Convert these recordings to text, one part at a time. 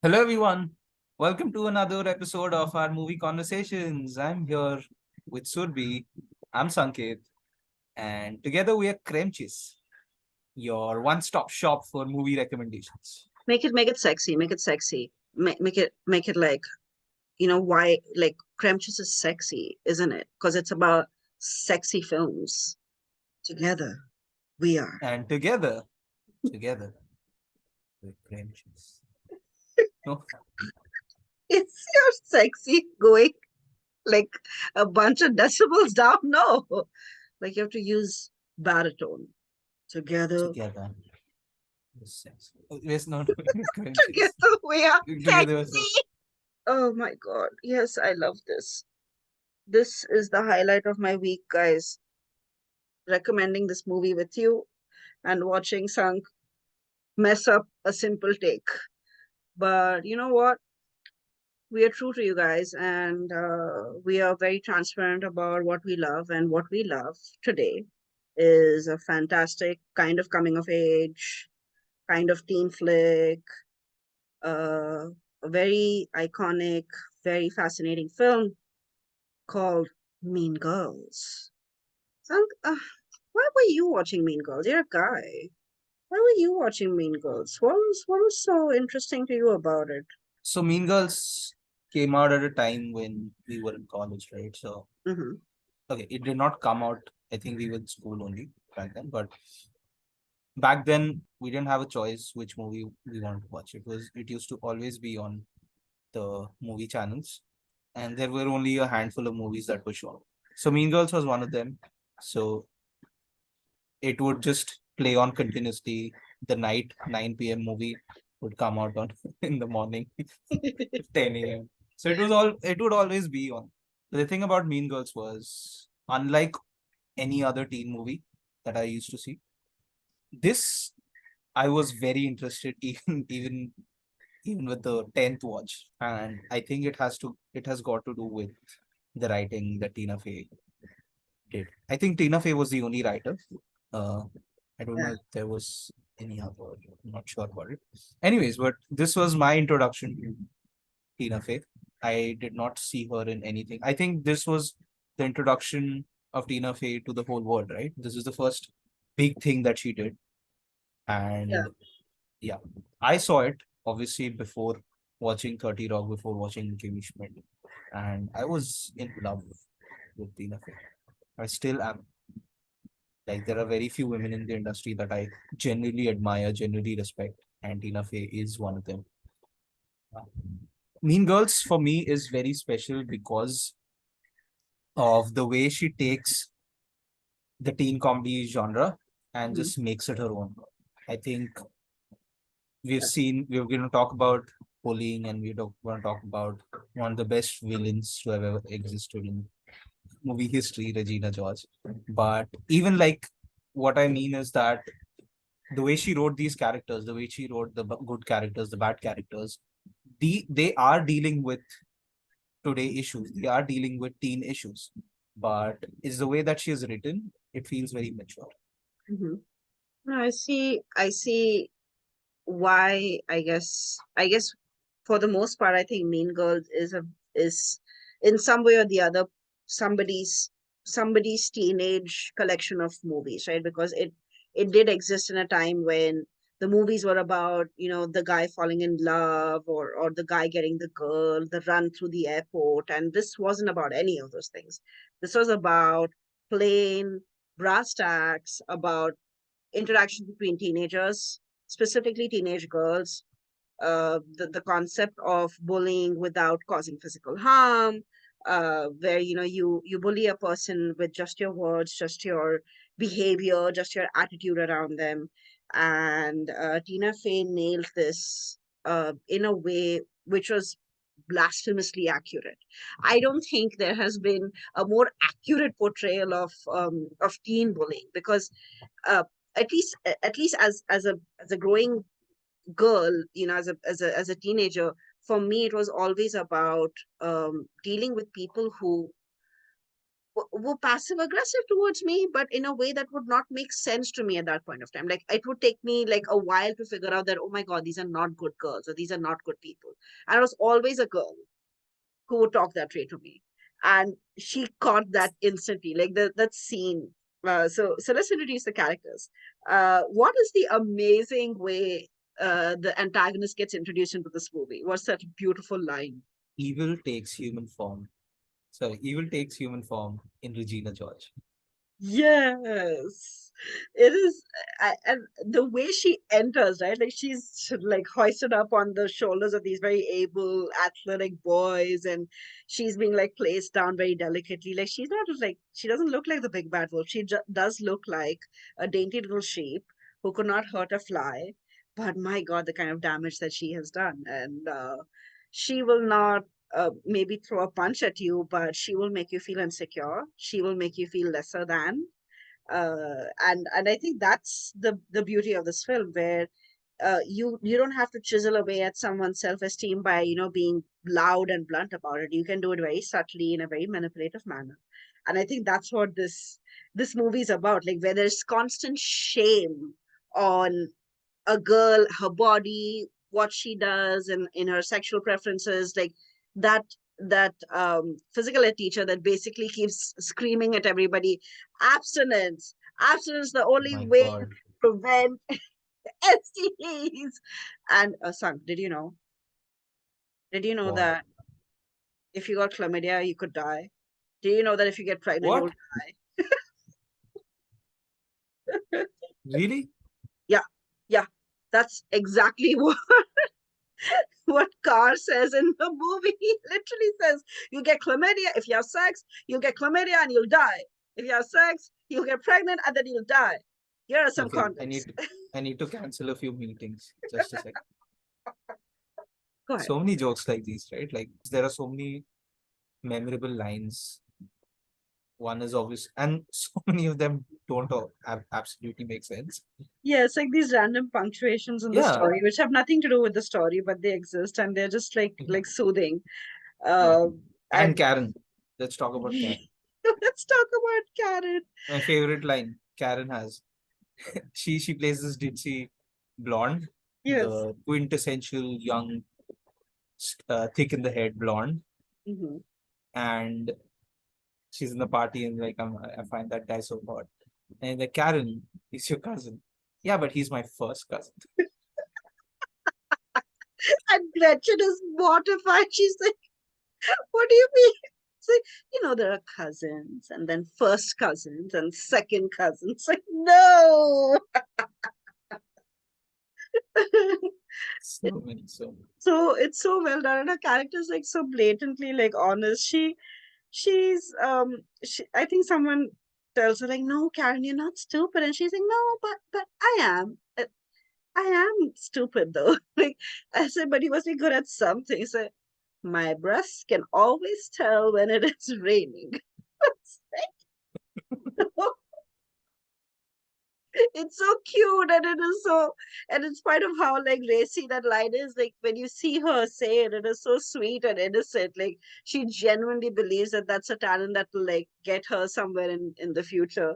Hello, everyone. Welcome to another episode of our movie conversations. I'm here with Surbi. I'm Sanket, and together we are Cremechiss, your one-stop shop for movie recommendations. Make it sexy. Make it sexy. Make it like why like Cremechiss is sexy, isn't it? Because it's about sexy films. Together we are. And together with Cremechiss. No, Is your sexy going like a bunch of decibels down? No, like you have to use baritone. Together, together with sex. Yes, not with Cremechiss. together we are Together with sex. sexy. Oh my god! Yes, I love this. This is the highlight of my week, guys. Recommending this movie with you and watching Sank mess up a simple take. But you know what? We are true to you guys, and we are very transparent about what we love. And what we love today is a fantastic kind of coming of age, kind of teen flick, uh, a very iconic, very fascinating film called Mean Girls. Sank, why were you watching Mean Girls? You're a guy. Why were you watching Mean Girls? What was so interesting to you about it? So, Mean Girls came out at a time when we were in college, right? So, Mm-hmm. okay, it did not come out. I think we were in school only back then, but back then we didn't have a choice which movie we wanted to watch. It used to always be on the movie channels, and there were only a handful of movies that were shown. So Mean Girls was one of them. So it would just play on continuously. The night 9 p.m. movie would come out on in the morning 10 a.m. So it would always be on. The thing about Mean Girls was, unlike any other teen movie that I used to see, this I was very interested even with the 10th watch. And I think it has got to do with the writing that Tina Fey did. I think Tina Fey was the only writer. Uh I don't know Yeah. if there was any other, I'm not sure about it. Anyways, but this was my introduction to Tina Fey. I did not see her in anything. I think this was the introduction of Tina Fey to the whole world, right? This is the first big thing that she did. Yeah. And yeah, I saw it obviously before watching 30 Rock, before watching Kimmy Schmidt, and I was in love with Tina Fey. I still am. Like, there are very few women in the industry that I genuinely admire, genuinely respect, and Tina Fey is one of them. Uh, Mean Girls for me is very special because of the way she takes the teen comedy genre and Mhm. just makes it her own. I think we're going to talk about bullying, and we're going to talk about one of the best villains to have ever existed in movie history, Regina George. But even like, what I mean is that the way she wrote these characters, the way she wrote the good characters, the bad characters, they are dealing with today issues. They are dealing with teen issues. But is the way that she is written, it feels very mature. Mhm. No, I see why. I guess for the most part, I think Mean Girls is in some way or the other somebody's somebody's teenage collection of movies, right? Because it did exist in a time when the movies were about, the guy falling in love, or the guy getting the girl, the run through the airport, and this wasn't about any of those things. This was about plain brass tacks, about interaction between teenagers, specifically teenage girls, the concept of bullying without causing physical harm, where you bully a person with just your words, just your behavior, just your attitude around them. And Tina Fey nailed this in a way which was blasphemously accurate. I don't think there has been a more accurate portrayal of teen bullying, because uh, at least as a growing girl, as a teenager, for me it was always about dealing with people who were passive aggressive towards me, but in a way that would not make sense to me at that point of time. Like it would take me like a while to figure out that, oh my God, these are not good girls or these are not good people. And I was always a girl who would talk that way to me. And she caught that instantly, like that scene. So let's introduce the characters. What is the amazing way the antagonist gets introduced into this movie? What's that beautiful line? Evil takes human form. Sorry, evil takes human form in Regina George. Yes, it is, and the way she enters, right? Like she's like hoisted up on the shoulders of these very able, athletic boys, and she's being like placed down very delicately. Like she's not like she doesn't look like the big bad wolf. She does look like a dainty little sheep who could not hurt a fly. But my God, the kind of damage that she has done, and she will not maybe throw a punch at you, but she will make you feel insecure. She will make you feel lesser than. And I think that's the beauty of this film, where you don't have to chisel away at someone's self-esteem by being loud and blunt about it. You can do it very subtly in a very manipulative manner. And I think that's what this movie is about. Like where there's constant shame on a girl, her body, what she does, and in her sexual preferences, like that physical ed teacher that basically keeps screaming at everybody, abstinence, abstinence, the only My way to God. prevent STDs. And Sang, Did you know What? that if you got chlamydia, you could die? Did you know that if you get pregnant, you'll What? die? Really? Yeah, yeah, that's exactly what Carr says in the movie. He literally says, you get chlamydia. If you have sex, you'll get chlamydia and you'll die. If you have sex, you'll get pregnant and then you'll die. Here are some Okay, condoms. I need to cancel a few meetings. Just a second. Go ahead. So many jokes like these, right? Like there are so many memorable lines. One is obvious, and so many of them don't absolutely make sense. Yeah, it's like these random punctuations in the Yeah, story, which have nothing to do with the story, but they exist and they're just like soothing. yeah. Uh, And and Karen. Let's talk about Karen. let's talk about Karen. My favorite line Karen has. She plays this ditzy blonde, Yes. the quintessential young, thick in the head blonde, Hmm. and she's in the party and like I find that guy so hot. And like Karen, he's your cousin. Yeah, but he's my first cousin. And Gretchen is mortified. She's like, what do you mean? It's like, there are cousins and then first cousins and second cousins. Like, no. So many, so many. So it's so well done. And her character is like so blatantly like honest. She's I think someone tells her like, no, Karen, you're not stupid. And she's like, no, but I am. I am stupid though. Like I said, but you must be good at something. He said, my breasts can always tell when it is raining. It's so cute, and it is so, and in spite of how like racy that line is, like when you see her say it, it is so sweet and innocent. Like she genuinely believes that that's a talent that will like get her somewhere in the future,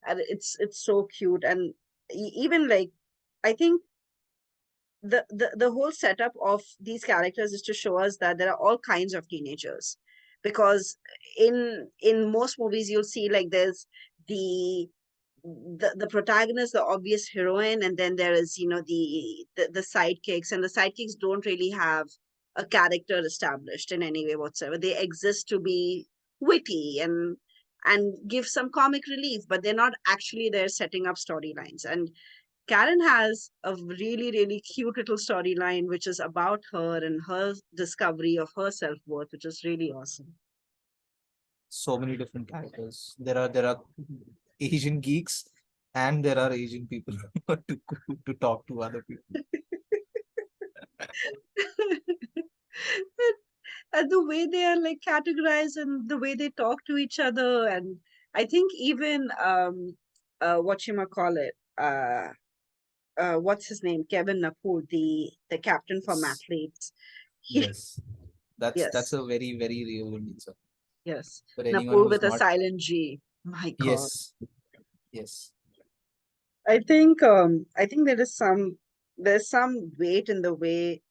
and it's so cute. And even like I think the whole setup of these characters is to show us that there are all kinds of teenagers, because in most movies you'll see like there's the the protagonist, the obvious heroine, and then there is the sidekicks, and the sidekicks don't really have a character established in any way whatsoever. They exist to be witty and give some comic relief, but they're not actually there setting up storylines. And Karen has a really, really cute little storyline, which is about her and her discovery of her self worth, which is really awesome. So many different characters. There are Asian geeks and there are Asian people to talk to other people. And the way they are like categorized and the way they talk to each other. And I think even what you might call it, what's his name? Kevin Napur, the captain for Yes, athletes. He, yes. That's yes. a very, very real Indian song. Yes. For anyone Napur who's with a not, silent G. My God. yes, yes. I think there's some weight in the way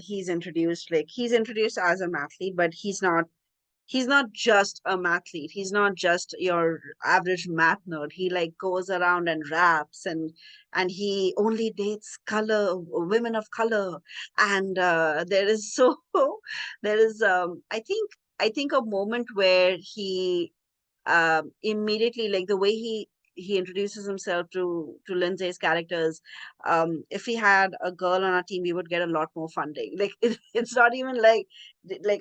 he's introduced. Like he's introduced as a mathlete, but he's not just a mathlete. He's not just your average math nerd. He like goes around and raps, and he only dates color women of color. And there is so there is I think a moment where he immediately, like the way he introduces himself to Lindsay's characters. If we had a girl on our team, we would get a lot more funding. Like it's not even like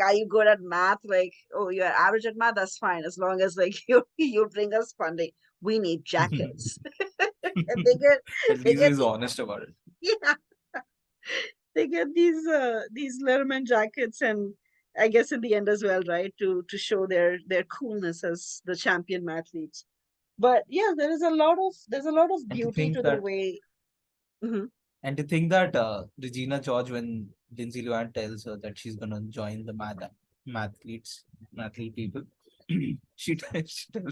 are you good at math? Like, oh, you're average at math, that's fine, as long as like you bring us funding. We need jackets. And At they least get he's honest about it. yeah, they get these Leatherman jackets, and I guess in the end as well, right, to show their coolness as the champion athletes. But yeah, there's a lot of And to beauty think to the that, way. Mhm. Regina George, when Lindsay Lohan tells her that she's gonna join the mathletes, mathlete people, she tells them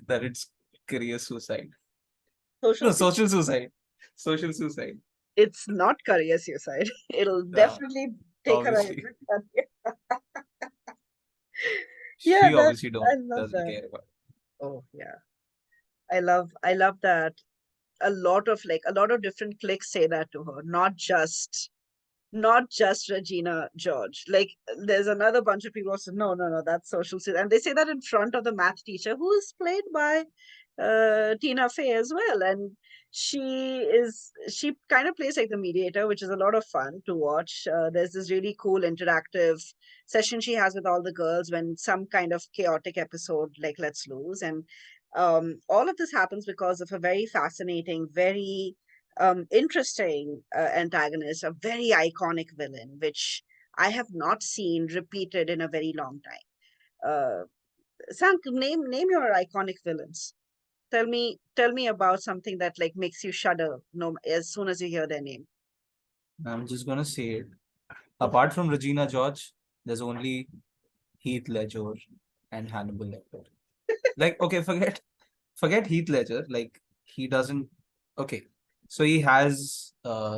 that it's career suicide. Social No, suicide. social suicide. Social suicide. It's not career suicide. It'll Uh, definitely take her out. obviously, Yeah, she that obviously I don't love doesn't that. care about Oh yeah, I love that. A lot of different cliques say that to her, not just Regina George. Like there's another bunch of people who say, no, no, no, that's social skill. And they say that in front of the math teacher, who is played by Tina Fey as well. And she kind of plays like the mediator, which is a lot of fun to watch. There's this really cool interactive session she has with all the girls when some kind of chaotic episode like Let's Lose. And all of this happens because of a very fascinating, very interesting antagonist, a very iconic villain, which I have not seen repeated in a very long time. Sank, name your iconic villains. Tell me about something that like makes you shudder no as soon as you hear their name. it. I'm just gonna say it. Apart from Regina George, there's only Heath Ledger and Hannibal Lecter. Like, okay, forget Heath Ledger. Like, he doesn't. Okay, so he has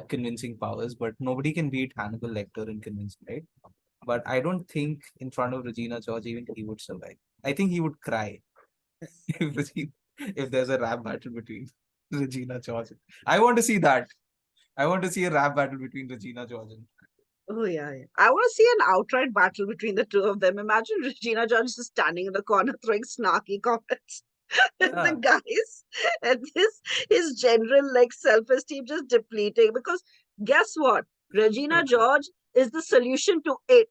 convincing powers, but nobody can beat Hannibal Lecter in convincing, right? But I don't think in front of Regina George even he would survive. I think he would cry if if there's a rap battle between Regina George. I want to see that. I want to see a rap battle between Regina George and Oh yeah, yeah. I want to see an outright battle between the two of them. Imagine Regina George just standing in the corner throwing snarky comments. The yeah. guys and his general like self-esteem just depleting, because guess what? Regina George is the solution to it,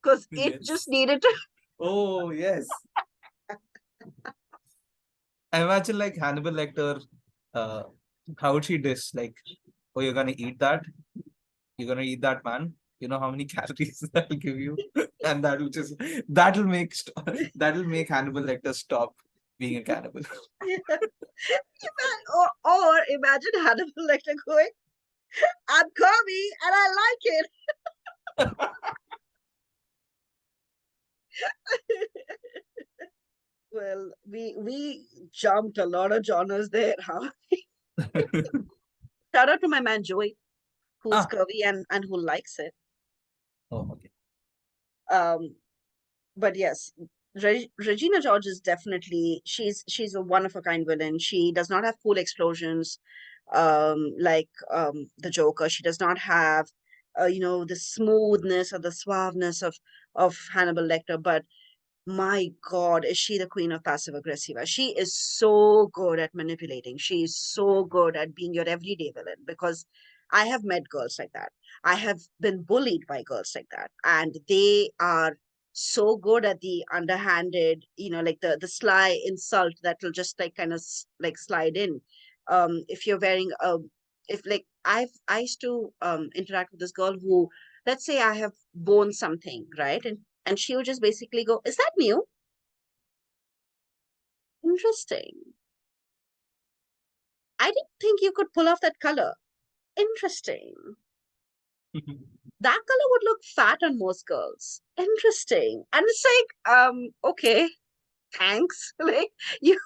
because it just Yes. needed to. Oh yes. I imagine like Hannibal Lecter, uh, how would she diss? Like, oh, you're gonna eat that? You're gonna eat that, man? You know how many calories that'll give you, and that'll make that'll make Hannibal Lecter stop being a cannibal. Yeah. Or imagine Hannibal Lecter going, I'm curvy and I like it. Well, we jumped a lot of genres there, huh? Shout out to my man Joey, who's ah, curvy and who likes it. oh, okay. Um, but yes, Regina George is definitely she's a one of a kind villain. She does not have cool explosions, like the Joker. She does not have, the smoothness or the suaveness of Hannibal Lecter. But my God, is she the queen of passive aggressiva? She is so good at manipulating. She is so good at being your everyday villain, because I have met girls like that. I have been bullied by girls like that. And they are so good at the underhanded, like the sly insult that will just like kind of like slide in. If you're wearing a, if like I used to interact with this girl who, let's say I have worn something, right? And she would just basically go, is that new? Interesting. I didn't think you could pull off that color. Interesting. That color would look fat on most girls. Interesting. And it's like, okay, thanks. Like you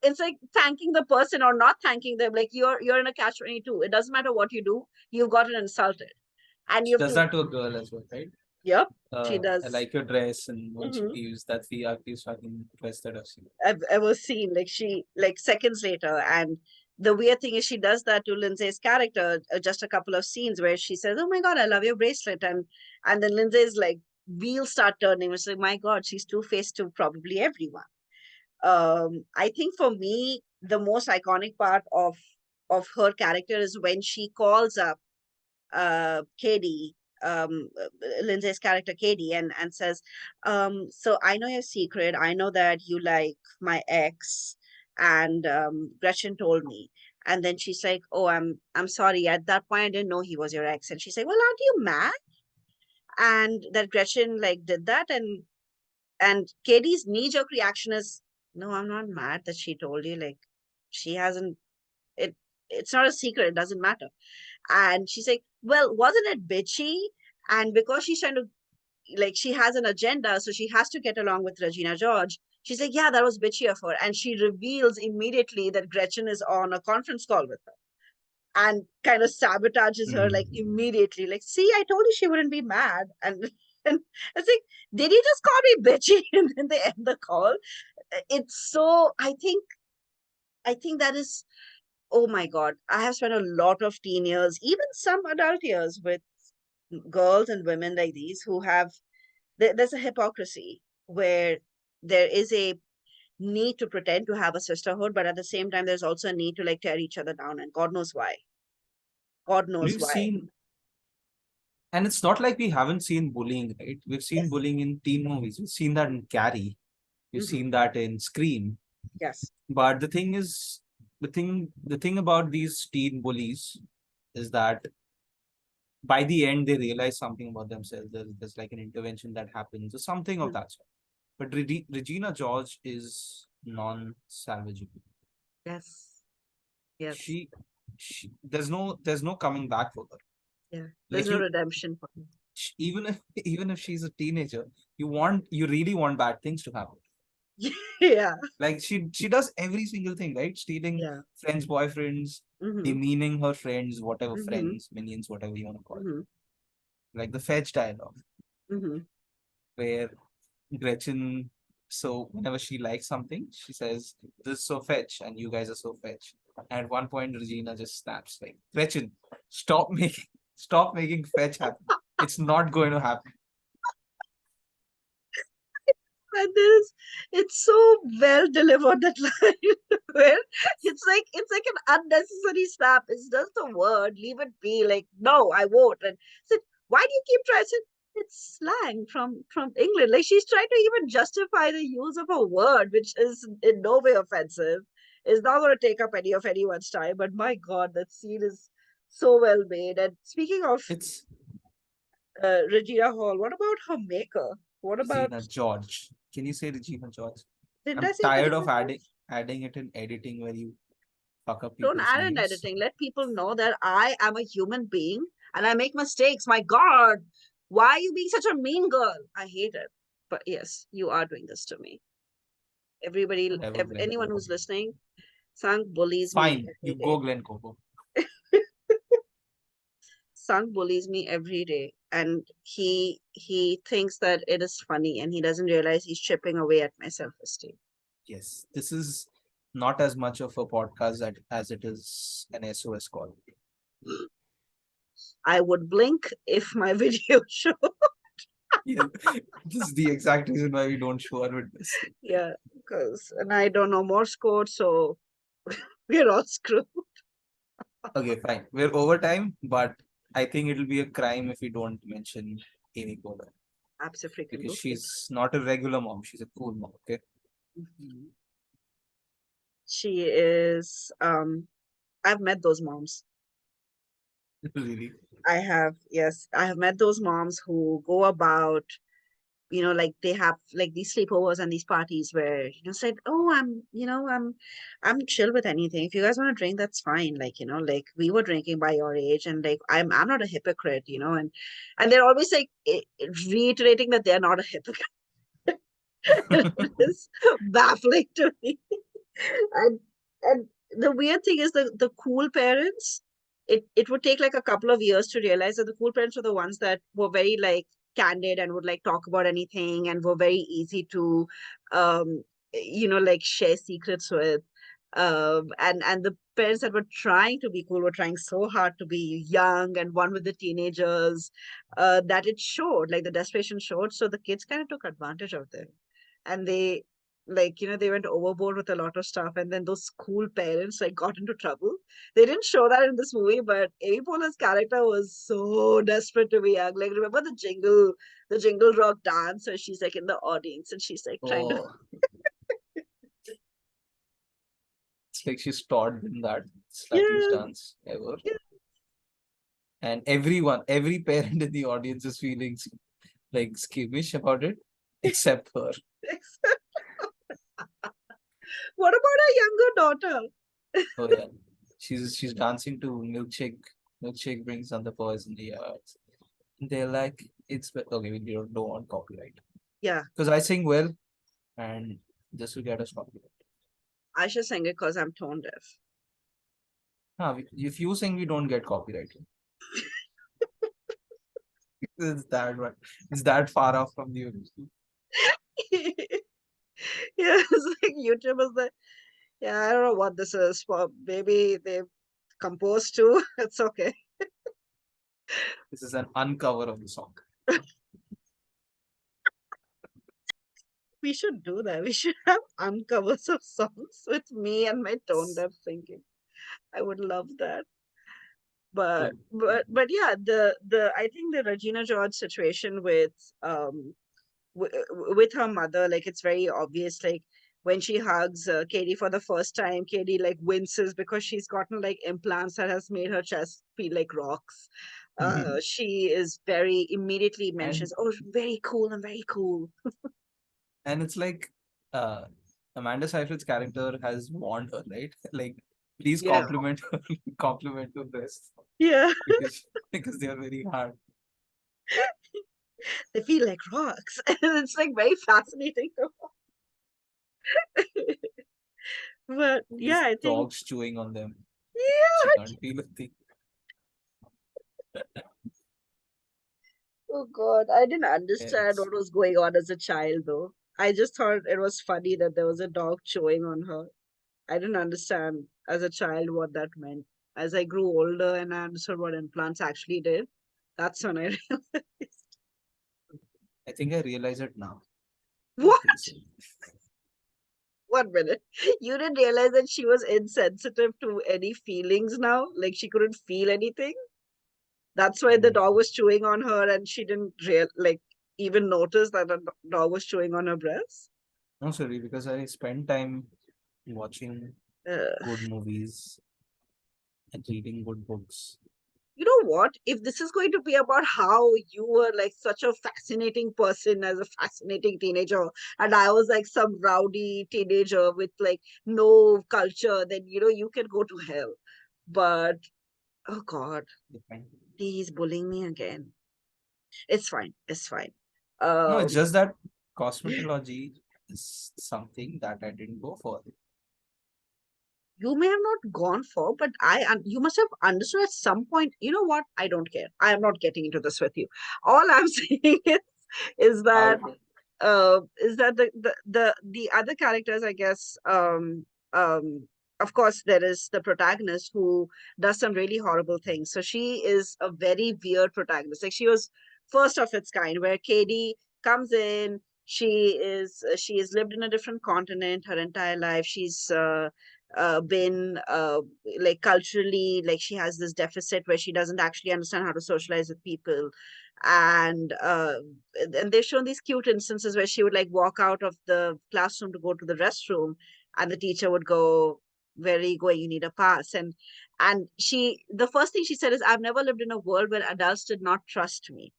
it's like thanking the person or not thanking them. Like you're in a catch 22. It doesn't matter what you do, you've gotten insulted. And you She have does to, that to a girl as well, right? yep, she I does. like your dress, and once she Hmm. leaves, that's the ugliest fucking dress that I've seen. I've ever seen. Like she, like seconds later, and the weird thing is she does that to Lindsay's character. Just a couple of scenes where she says, "Oh my god, I love your bracelet," and then Lindsay's like wheels start turning. It's like, my god, she's two faced to probably everyone. I think for me, the most iconic part of her character is when she calls up Katie, Lindsay's character Katie, and says, "So I know your secret. I know that you like my ex, and Gretchen told me." And then she's like, "Oh, I'm sorry. At that point, I didn't know he was your ex." And she's like, "Well, aren't you mad?" And that Gretchen like did that, and Katie's knee-jerk reaction is, "No, I'm not mad that she told you. Like, she hasn't. It. It's not a secret. It doesn't matter." And she's like, "Well, wasn't it bitchy?" And because she's trying to, like, she has an agenda, so she has to get along with Regina George. She's like, "Yeah, that was bitchy of her." And she reveals immediately that Gretchen is on a conference call with her and kind of sabotages her like Mm. immediately. Like, "See, I told you she wouldn't be mad." And it's like, "Did you just call me bitchy?" And then they end the call. It's so, I think that is, oh my God, I have spent a lot of teen years, even some adult years, with girls and women like these who have, there's a hypocrisy where there is a need to pretend to have a sisterhood, but at the same time, there's also a need to like tear each other down, and God knows why. God knows We've why. seen, and it's not like we haven't seen bullying, right? We've seen Yes. bullying in teen movies. We've seen that in Carrie. We've Hmm. seen that in Scream. Yes. But the thing is, the thing about these teen bullies is that by the end they realize something about themselves. There's like an intervention that happens or something of Mhm. that sort. But Regina George is non-salvageable. Yes. Yes. She, she there's no coming back for her. Yeah. There's Like no you, redemption for even if even if she's a teenager, you really want bad things to happen. him. Yeah. Like she does every single thing, right? Stealing Yeah. friends' boyfriends, Mm-hmm. demeaning her friends, whatever Mm-hmm. friends, minions, whatever you want to call it. Mm-hmm. Like the fetch dialogue, Mm-hmm. where Gretchen, so whenever she likes something, she says, "This is so fetch," and you guys are so fetch. And at one point, Regina just snaps, like, "Gretchen, stop making stop making fetch happen. It's not going to happen." And there's, it's so well delivered, that line. Where it's like an unnecessary snap. It's just a word. Leave it be. Like, no, I won't. And said, "Why do you keep trying?" I said, "It's slang from England." Like, she's trying to even justify the use of a word which is in no way offensive. Is not going to take up any of anyone's time. But my God, that scene is so well made. And speaking of It's Regina Hall, what about her maker? What about, Regina George. Can you say Regina George? didn't I I'm say tired Regina of Hall? adding it in editing where you fuck up Don't people's add in names. editing. Let people know that I am a human being and I make mistakes. My God, why are you being such a mean girl? I hate it. But yes, you are doing this to me. Everybody, Whatever, Glen anyone Coco. who's listening, Sank bullies me Fine, every you go, day. Glen Coco. Sank bullies me every day, and he thinks that it is funny, and he doesn't realize he's chipping away at my self-esteem. Yes, this is not as much of a podcast as it is an SOS call. I would blink if my video show. Yeah, this is the exact reason why we don't show our witness. Yeah, because, and I don't know Morse code, so we're all screwed. Okay, fine. We're over time, but I think it'll be a crime if we don't mention Amy Poehler because Absolutely. she's not a regular mom. She's a cool mom. Okay, Mhm. She is, I've met those moms. really. I have, yes, I have met those moms who go about like they have like these sleepovers and these parties where said, oh, I'm chill with anything. If you guys want to drink, that's fine. Like, like we were drinking by your age, and like I'm not a hypocrite, and they're always like reiterating that they're not a hypocrite. It is baffling to me. And and the weird thing is the cool parents, it would take like a couple of years to realize that the cool parents were the ones that were very like candid and would like talk about anything and were very easy to like share secrets with. And the parents that were trying to be cool were trying so hard to be young and one with the teenagers, that it showed, like the desperation showed. So the kids kind of took advantage of them, and they like they went overboard with a lot of stuff, and then those school parents like got into trouble. They didn't show that in this movie, but Amy Poehler's character was so desperate to be young. Like, remember the jingle rock dance where she's like in the audience and she's like trying to Oh, it's like she's taught them that sluttiest yeah, dance ever. yeah. And every parent in the audience is feeling like squeamish about it, except her. What about our younger daughter? Oh yeah, she's dancing to milkshake. Milkshake brings on the poison. Yeah, they're like okay. We don't want copyright Yeah, because I sing well, and this will get us copyright. I should sing it because I'm tone deaf. If you sing, we don't get copyright. It's that one. It's that far off from the original. Yeah, it's like YouTube is the yeah, I don't know what this is for. Maybe they composed too. It's okay. This is an uncover of the song. We should do that. We should have uncovers of songs with me and my tone deaf singing. I would love that. But So, yeah, the I think the Regina George situation with with her mother, like it's very obvious. Like when she hugs Katie for the first time, Katie like winces because she's gotten like implants that has made her chest feel like rocks. She is very immediately and mentions, oh, very cool, I'm very cool. it's like uh Amanda Seyfried's character has warned her, right? Like, please Yeah, compliment her, compliment her breasts yeah. because they are very hard. They feel like rocks. And it's like very fascinating. But yeah, His I think, dog's chewing on them. She yeah. can't feel a thing. Oh God, I didn't understand Yes. what was going on as a child though. I just thought it was funny that there was a dog chewing on her. I didn't understand as a child what that meant. As I grew older and I understood what implants actually did, that's when I realized. I think I realize it now. What What? they say. 1 minute. You didn't realize that she was insensitive to any feelings now? Like she couldn't feel anything? That's why the And dog was chewing on her and she didn't like even notice that the dog was chewing on her breast. no, sorry, because I spend time watching Uh, good movies and reading good books. you know what? If this is going to be about how you were like such a fascinating person as a fascinating teenager, and I was like some rowdy teenager with like no culture, then you can go to hell. But oh God, Depend- he's bullying me again. It's fine. It's fine. No, it's Um, just that cosmetology is something that I didn't go for. you may have not gone for, but you must have understood at some point. You know what? I don't care. I am not getting into this with you. All I'm saying is Ah, that okay. the other characters, I guess, of course there is the protagonist who does some really horrible things. So she is a very weird protagonist. Like she was first of its kind, where Katie comes in. She has lived in a different continent her entire life. She's been like culturally, like she has this deficit where she doesn't actually understand how to socialize with people. And uh, and they've shown these cute instances where she would like walk out of the classroom to go to the restroom, and the teacher would go, where are you going, you need a pass. And the first thing she said is, I've never lived in a world where adults did not trust me.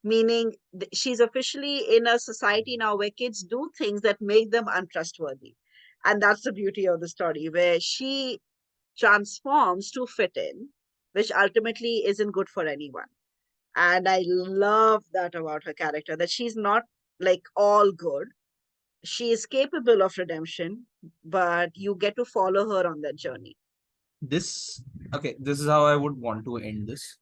meaning she's officially in a society now where kids do things that make them untrustworthy. And that's the beauty of the story, where she transforms to fit in, which ultimately isn't good for anyone. And I love that about her character, that she's not like all good. She is capable of redemption, but you get to follow her on that journey. This okay, this is how I would want to end this,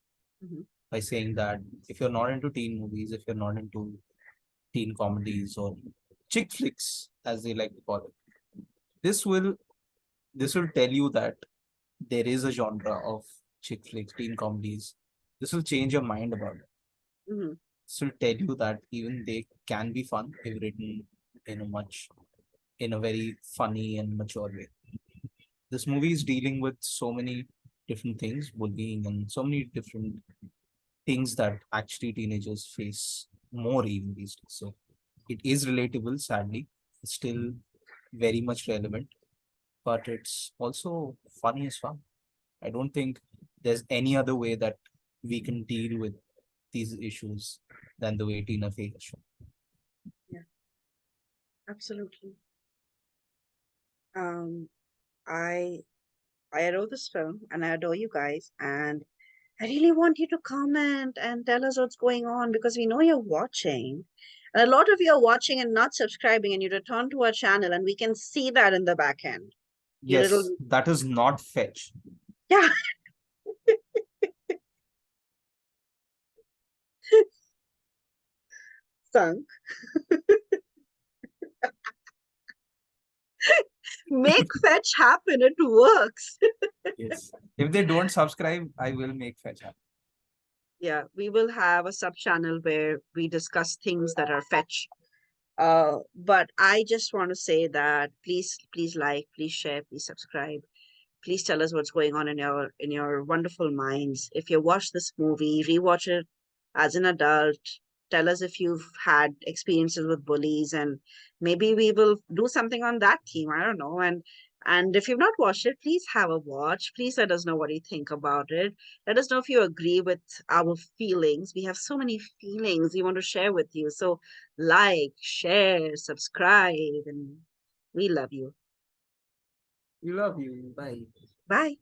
Mhm. by saying that if you're not into teen movies, if you're not into teen comedies or chick flicks, as they like to call it, this will this will tell you that there is a genre of chick flicks, teen comedies. This will change your mind about it. Mhm. This will tell you that even they can be fun if written in a much in a very funny and mature way. This movie is dealing with so many different things, bullying and so many different things that actually teenagers face more even these days. So it is relatable, sadly. It's still very much relevant, but it's also funny as fun. I don't think there's any other way that we can deal with these issues than the way Tina Fey has shown. Yeah, absolutely. Um, I I adore this film and I adore you guys. And I really want you to comment and tell us what's going on, because we know you're watching. And a lot of you are watching and not subscribing, and you return to our channel, and we can see that in the back end. You Yes, little, that is not fetch. yeah, sunk. Make fetch happen. It works. Yes. If they don't subscribe, I will make fetch happen. Yeah, we will have a sub channel where we discuss things that are fetch. But I just want to say that please like, please share, please subscribe. Please tell us what's going on in your wonderful minds. If you watch this movie, rewatch it as an adult. Tell us if you've had experiences with bullies, and maybe we will do something on that theme. I don't know. And if you've not watched it, please have a watch. Please let us know what you think about it. Let us know if you agree with our feelings. We have so many feelings we want to share with you. So like, share, subscribe, and we love you. We love you. Bye. Bye.